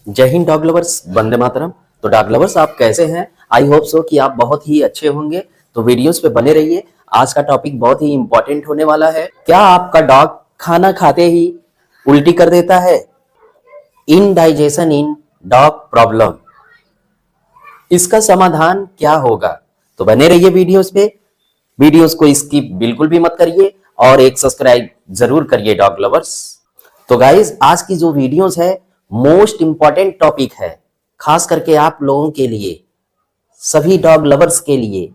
जय Hind dog lovers, Vande Mataram. तो dog lovers, आप कैसे हैं? आई होप सो कि आप बहुत ही अच्छे होंगे। तो वीडियोस पे बने रहिए। आज का टॉपिक बहुत ही इंपॉर्टेंट होने वाला है। क्या आपका डॉग खाना खाते ही उल्टी कर देता है? इनडाइजेशन इन डॉग प्रॉब्लम, इसका समाधान क्या होगा? तो बने रहिए वीडियोस पे। वीडियोस को स्किप बिल्कुल भी मत करिए और एक सब्सक्राइब जरूर करिए डॉग लवर्स। तो गाइज, आज की जो वीडियोस है मोस्ट इंपॉर्टेंट टॉपिक है, खास करके आप लोगों के लिए, सभी डॉग लवर्स के लिए।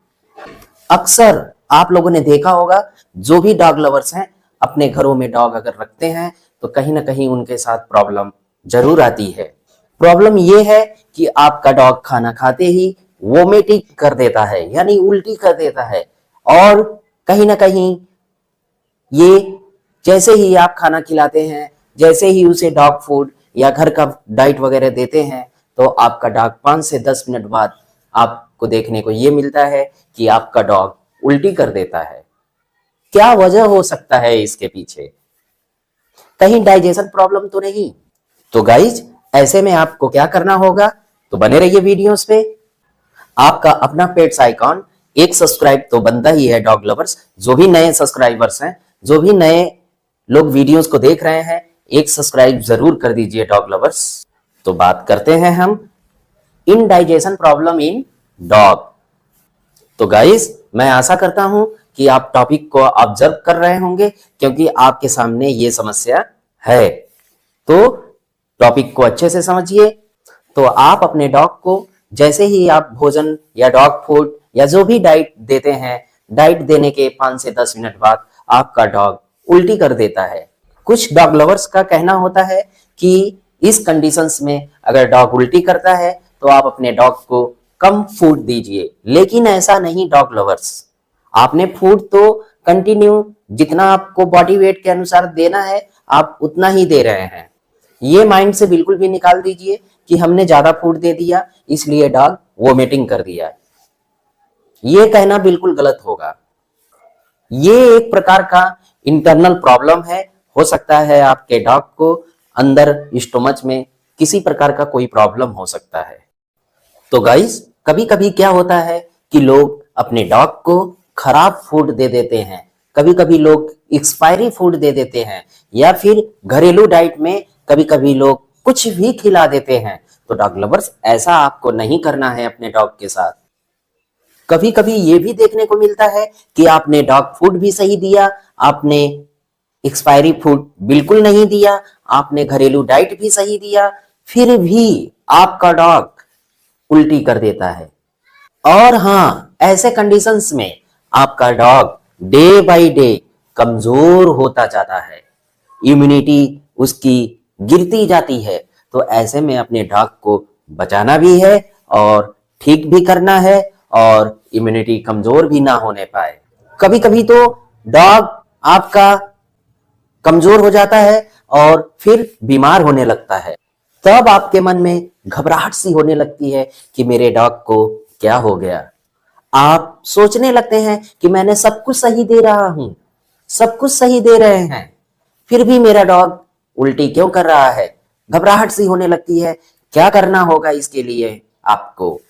अक्सर आप लोगों ने देखा होगा, जो भी डॉग लवर्स हैं अपने घरों में डॉग अगर रखते हैं तो कहीं ना कहीं उनके साथ प्रॉब्लम जरूर आती है। प्रॉब्लम ये है कि आपका डॉग खाना खाते ही वोमिटिंग कर देता है, यानी उल्टी कर देता है। और कहीं ना कहीं ये जैसे ही आप खाना खिलाते हैं, जैसे ही उसे डॉग फूड या घर का डाइट वगैरह देते हैं, तो आपका डॉग 5 से 10 मिनट बाद आपको देखने को ये मिलता है कि आपका डॉग उल्टी कर देता है। क्या वजह हो सकता है इसके पीछे? कहीं डाइजेशन प्रॉब्लम तो नहीं? तो गाइज, ऐसे में आपको क्या करना होगा? तो बने रहिए वीडियोस पे। आपका अपना पेट्स आइकॉन एक सब्सक्राइब तो बनता ही है डॉग लवर्स। जो भी नए सब्सक्राइबर्स हैं, जो भी नए लोग वीडियोस को देख रहे हैं, एक सब्सक्राइब जरूर कर दीजिए डॉग लवर्स। तो बात करते हैं हम इनडाइजेशन प्रॉब्लम इन डॉग। तो गाइस, मैं आशा करता हूं कि आप टॉपिक को ऑब्जर्व कर रहे होंगे, क्योंकि आपके सामने ये समस्या है। तो टॉपिक को अच्छे से समझिए। तो आप अपने डॉग को जैसे ही आप भोजन या डॉग फूड या जो भी डाइट देते हैं, डाइट देने के 5 से 10 मिनट बाद आपका डॉग उल्टी कर देता है। कुछ डॉग लवर्स का कहना होता है कि इस कंडीशंस में अगर डॉग उल्टी करता है तो आप अपने डॉग को कम फूड दीजिए, लेकिन ऐसा नहीं डॉग लवर्स। आपने फूड तो कंटिन्यू जितना आपको बॉडी वेट के अनुसार देना है आप उतना ही दे रहे हैं। ये माइंड से बिल्कुल भी निकाल दीजिए कि हमने ज्यादा फूड दे दिया इसलिए डॉग वोमिटिंग कर दिया। ये कहना बिल्कुल गलत होगा। ये एक प्रकार का इंटरनल प्रॉब्लम है। हो सकता है आपके डॉग को अंदर स्टोमच में किसी प्रकार का कोई प्रॉब्लम हो सकता है। तो गाइस, कभी कभी क्या होता है कि लोग अपने डॉग को खराब फूड दे देते हैं, कभी कभी लोग एक्सपायरी फूड दे देते हैं, या फिर घरेलू डाइट में कभी कभी लोग कुछ भी खिला देते हैं। तो डॉग लवर्स, ऐसा आपको नहीं करना है अपने डॉग के साथ। कभी कभी ये भी देखने को मिलता है कि आपने डॉग फूड भी सही दिया, आपने एक्सपायरी फूड बिल्कुल नहीं दिया, आपने घरेलू डाइट भी सही दिया, फिर भी आपका डॉग उल्टी कर देता है। और हाँ, ऐसे कंडीशंस में आपका डॉग डे बाय डे कमजोर होता जाता है, इम्यूनिटी उसकी गिरती जाती है। तो ऐसे में अपने डॉग को बचाना भी है और ठीक भी करना है, और इम्यूनिटी कमजोर भी ना होने पाए। कभी कभी तो डॉग आपका कमजोर हो जाता है और फिर बीमार होने लगता है। तब आपके मन में घबराहट सी होने लगती है कि मेरे डॉग को क्या हो गया। आप सोचने लगते हैं कि मैंने सब कुछ सही दे रहा हूं, सब कुछ सही दे रहे हैं, फिर भी मेरा डॉग उल्टी क्यों कर रहा है। घबराहट सी होने लगती है। क्या करना होगा इसके लिए आपको?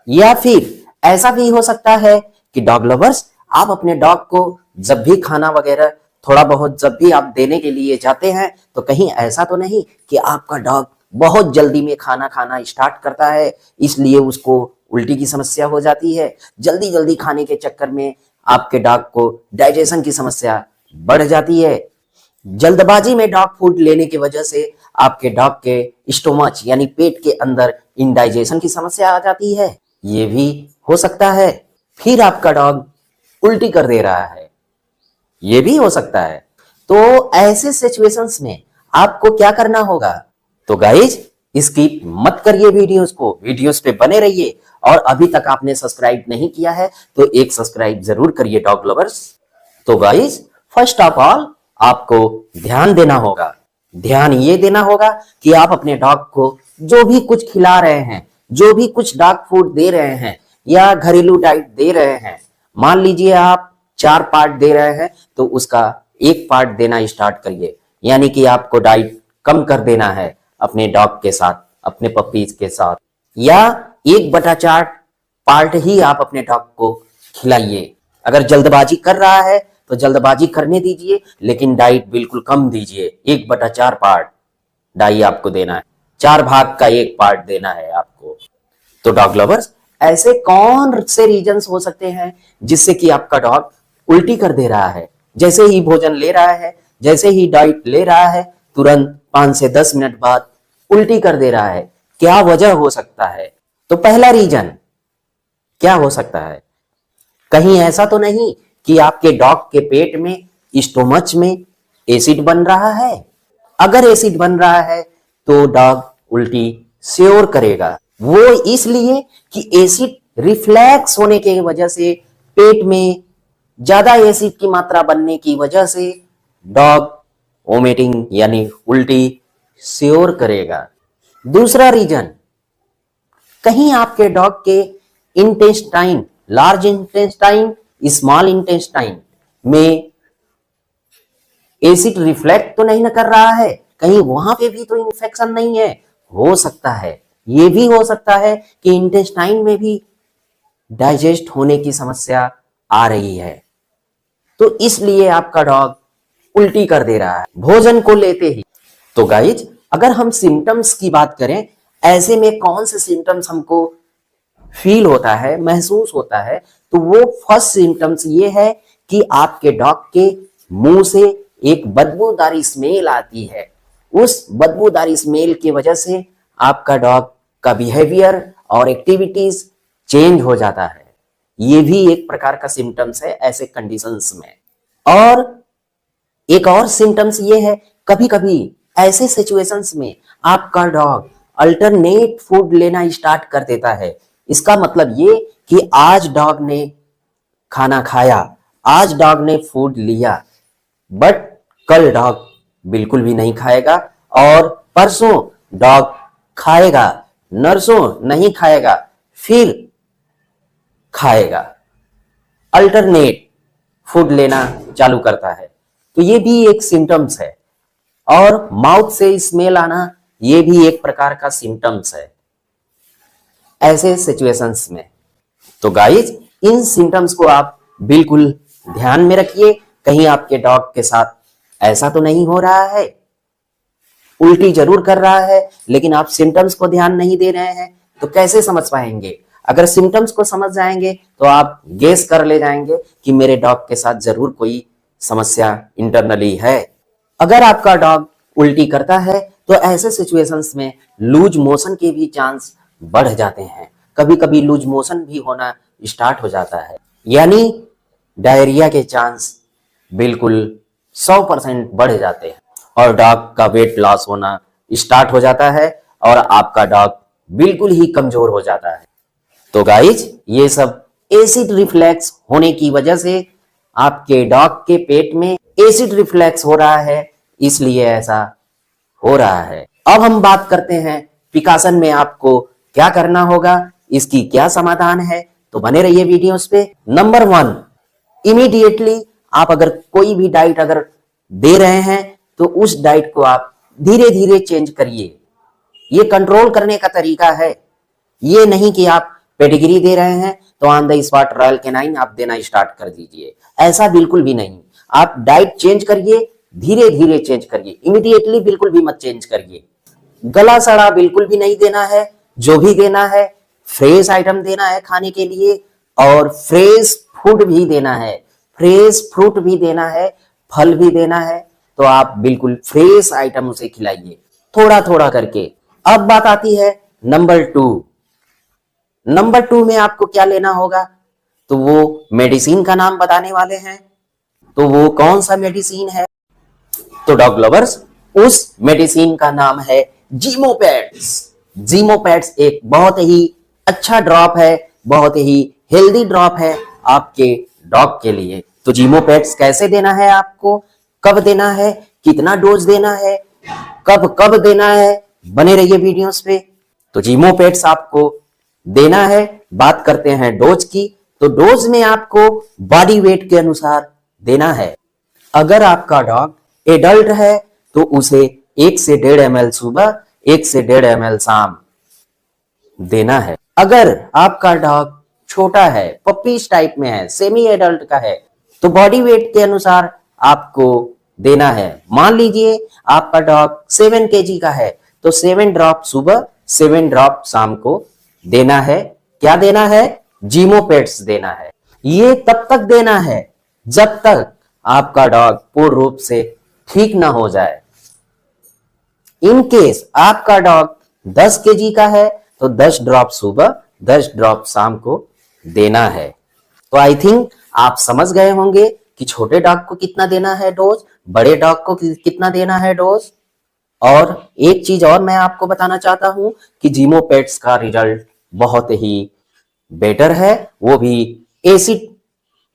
या फिर ऐसा भी हो सकता है कि डॉग लवर्स, आप अपने डॉग को जब भी खाना वगैरह थोड़ा बहुत जब भी आप देने के लिए जाते हैं, तो कहीं ऐसा तो नहीं कि आपका डॉग बहुत जल्दी में खाना खाना स्टार्ट करता है, इसलिए उसको उल्टी की समस्या हो जाती है। जल्दी जल्दी खाने के चक्कर में आपके डॉग को डाइजेशन की समस्या बढ़ जाती है। जल्दबाजी में डॉग फूड लेने की वजह से आपके डॉग के स्टोमच यानी पेट के अंदर इनडाइजेशन की समस्या आ जाती है। ये भी हो सकता है। फिर आपका डॉग उल्टी कर दे रहा है, ये भी हो सकता है। तो ऐसे सिचुएशंस में आपको क्या करना होगा? तो गाइज, स्किप मत करिए वीडियोस को, वीडियोस पे बने रहिए। और अभी तक आपने सब्सक्राइब नहीं किया है तो एक सब्सक्राइब जरूर करिए डॉग लवर्स। तो गाइज, फर्स्ट ऑफ ऑल आपको ध्यान देना होगा। ध्यान ये देना होगा कि आप अपने डॉग को जो भी कुछ खिला रहे हैं, जो भी कुछ डॉग फूड दे रहे हैं या घरेलू डाइट दे रहे हैं, मान लीजिए आप 4 पार्ट दे रहे हैं तो उसका 1 पार्ट देना स्टार्ट करिए। यानी कि आपको डाइट कम कर देना है अपने डॉग के साथ अपने पपीज के साथ, या 1/4 पार्ट ही आप अपने डॉग को खिलाइए। अगर जल्दबाजी कर रहा है तो जल्दबाजी करने दीजिए, लेकिन डाइट बिल्कुल कम दीजिए। 1/4 पार्ट डाइट आपको देना है, 4 भाग का 1 पार्ट देना है आपको। तो डॉग लवर्स, ऐसे कौन से रीजंस हो सकते हैं जिससे कि आपका डॉग उल्टी कर दे रहा है? जैसे ही भोजन ले रहा है, जैसे ही डाइट ले रहा है, तुरंत 5 से 10 मिनट बाद उल्टी कर दे रहा है। क्या वजह हो सकता है? तो पहला रीजन क्या हो सकता है? कहीं ऐसा तो नहीं कि आपके डॉग के पेट में, स्टोमच में एसिड बन रहा है? अगर एसिड बन रहा है तो डॉग उल्टी श्योर करेगा। वो इसलिए कि एसिड रिफ्लेक्स होने की वजह से, पेट में ज्यादा एसिड की मात्रा बनने की वजह से डॉग वोमिटिंग यानी उल्टी श्योर करेगा। दूसरा रीजन, कहीं आपके डॉग के intestine, large intestine, small intestine में एसिड रिफ्लेक्ट तो नहीं कर रहा है, कहीं वहां पे भी तो इन्फेक्शन नहीं है? हो सकता है, ये भी हो सकता है कि इंटेस्टाइन में भी डाइजेस्ट होने की समस्या आ रही है, तो इसलिए आपका डॉग उल्टी कर दे रहा है भोजन को लेते ही। तो गाइज, अगर हम सिम्टम्स की बात करें, ऐसे में कौन से सिम्टम्स हमको फील होता है, महसूस होता है, तो वो फर्स्ट सिम्टम्स ये है कि आपके डॉग के मुंह से एक बदबूदारी स्मेल आती है। उस बदबूदारी स्मेल की वजह से आपका डॉग का बिहेवियर और एक्टिविटीज चेंज हो जाता है। ये भी एक प्रकार का सिम्टम्स है ऐसे कंडीशंस में। और एक और सिम्टम्स ये है, कभी कभी ऐसे सिचुएशंस में आपका डॉग अल्टरनेट फूड लेना स्टार्ट कर देता है। इसका मतलब ये कि आज डॉग ने खाना खाया, आज डॉग ने फूड लिया, बट कल डॉग बिल्कुल भी नहीं खाएगा, और परसों डॉग खाएगा, नरसों नहीं खाएगा, फिर खाएगा। अल्टरनेट फूड लेना चालू करता है। तो ये भी एक सिम्टम्स है। और माउथ से स्मेल आना, ये भी एक प्रकार का सिम्टम्स है ऐसे सिचुएशंस में। तो गाइज, इन सिम्टम्स को आप बिल्कुल ध्यान में रखिए, कहीं आपके डॉग के साथ ऐसा तो नहीं हो रहा है। उल्टी जरूर कर रहा है, लेकिन आप सिम्टम्स को ध्यान नहीं दे रहे हैं, तो कैसे समझ पाएंगे? अगर सिम्टम्स को समझ जाएंगे तो आप गेस कर ले जाएंगे कि मेरे डॉग के साथ जरूर कोई समस्या इंटरनली है। अगर आपका डॉग उल्टी करता है तो ऐसे सिचुएशंस में लूज मोशन के भी चांस बढ़ जाते हैं। कभी कभी लूज मोशन भी होना स्टार्ट हो जाता है, यानी डायरिया के चांस बिल्कुल 100% बढ़ जाते हैं, और डॉग का वेट लॉस होना स्टार्ट हो जाता है, और आपका डॉग बिल्कुल ही कमजोर हो जाता है। तो गाइज, ये सब एसिड रिफ्लेक्स होने की वजह से आपके डॉग के पेट में एसिड रिफ्लेक्स हो रहा है, इसलिए ऐसा हो रहा है। अब हम बात करते हैं प्रिकॉशन में आपको क्या करना होगा, इसकी क्या समाधान है। तो बने रहिए वीडियोस पे। नंबर 1, इमीडिएटली आप अगर कोई भी डाइट अगर दे रहे हैं तो उस डाइट को आप धीरे धीरे चेंज करिए। ये कंट्रोल करने का तरीका है। ये नहीं कि आप पेडिग्री दे रहे हैं तो on the spot royal canine आप देना स्टार्ट कर दीजिए, ऐसा बिल्कुल भी नहीं। आप डाइट चेंज करिए, धीरे धीरे चेंज करिए, इमीडिएटली बिल्कुल भी मत चेंज करिए। गला सड़ा बिल्कुल भी नहीं देना है। जो भी देना है, फ्रेश आइटम देना है खाने के लिए, और फ्रेश फूड भी देना है, फ्रेश फ्रूट भी देना है, फल भी देना है। तो आप बिल्कुल फ्रेश आइटम उसे खिलाइए, थोड़ा थोड़ा करके। अब बात आती है नंबर 2। नंबर 2 में आपको क्या लेना होगा, तो वो मेडिसिन का नाम बताने वाले हैं। तो वो कौन सा मेडिसिन है? तो डॉग लवर्स, उस मेडिसिन का नाम है जीमोपैड्स। जीमोपैड्स एक बहुत ही अच्छा ड्रॉप है, बहुत ही हेल्दी ड्रॉप है आपके डॉग के लिए। तो जीमोपैड्स कैसे देना है आपको, कब देना है, कितना डोज देना है, कब कब देना है, बने रहिए वीडियोस पे। तो जीमोपैड्स आपको देना है। बात करते हैं डोज की। तो डोज में आपको बॉडी वेट के अनुसार देना है। अगर आपका डॉग एडल्ट है तो उसे 1 से 1.5 ml सुबह, 1 से 1.5 ml शाम देना है। अगर आपका डॉग छोटा है, पपीज टाइप में है, सेमी एडल्ट का है, तो बॉडी वेट के अनुसार आपको देना है। मान लीजिए आपका डॉग 7 kg का है, तो 7 ड्रॉप सुबह, 7 ड्रॉप शाम को देना है। क्या देना है? जीमोपेट्स देना है। ये तब तक देना है जब तक आपका डॉग पूर्ण रूप से ठीक ना हो जाए। इन केस आपका डॉग 10 kg का है, तो 10 ड्रॉप सुबह, 10 ड्रॉप शाम को देना है। तो आई थिंक आप समझ गए होंगे कि छोटे डॉग को कितना देना है डोज, बड़े डॉग को कितना देना है डोज। और एक चीज और मैं आपको बताना चाहता हूं कि जीमोपेट्स का रिजल्ट बहुत ही बेटर है, वो भी एसिड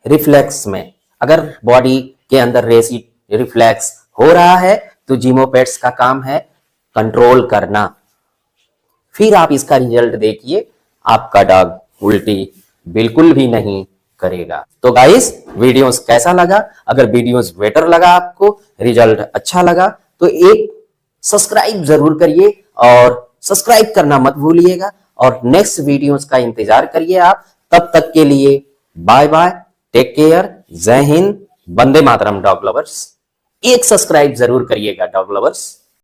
रिफ्लेक्स में। अगर बॉडी के अंदर एसिड रिफ्लेक्स हो रहा है तो जीमोपेट्स का काम है कंट्रोल करना। फिर आप इसका रिजल्ट देखिए, आपका डॉग उल्टी बिल्कुल भी नहीं करेगा। तो गाइस, वीडियोस कैसा लगा? अगर वीडियोस बेटर लगा, आपको रिजल्ट अच्छा लगा, तो एक सब्सक्राइब जरूर करिए और सब्सक्राइब करना मत भूलिएगा। और नेक्स्ट वीडियोस का इंतजार करिए आप। तब तक के लिए बाय बाय, टेक केयर, जय हिंद, वंदे मातरम डॉग लवर्स। एक सब्सक्राइब जरूर करिएगा डॉग लवर्स।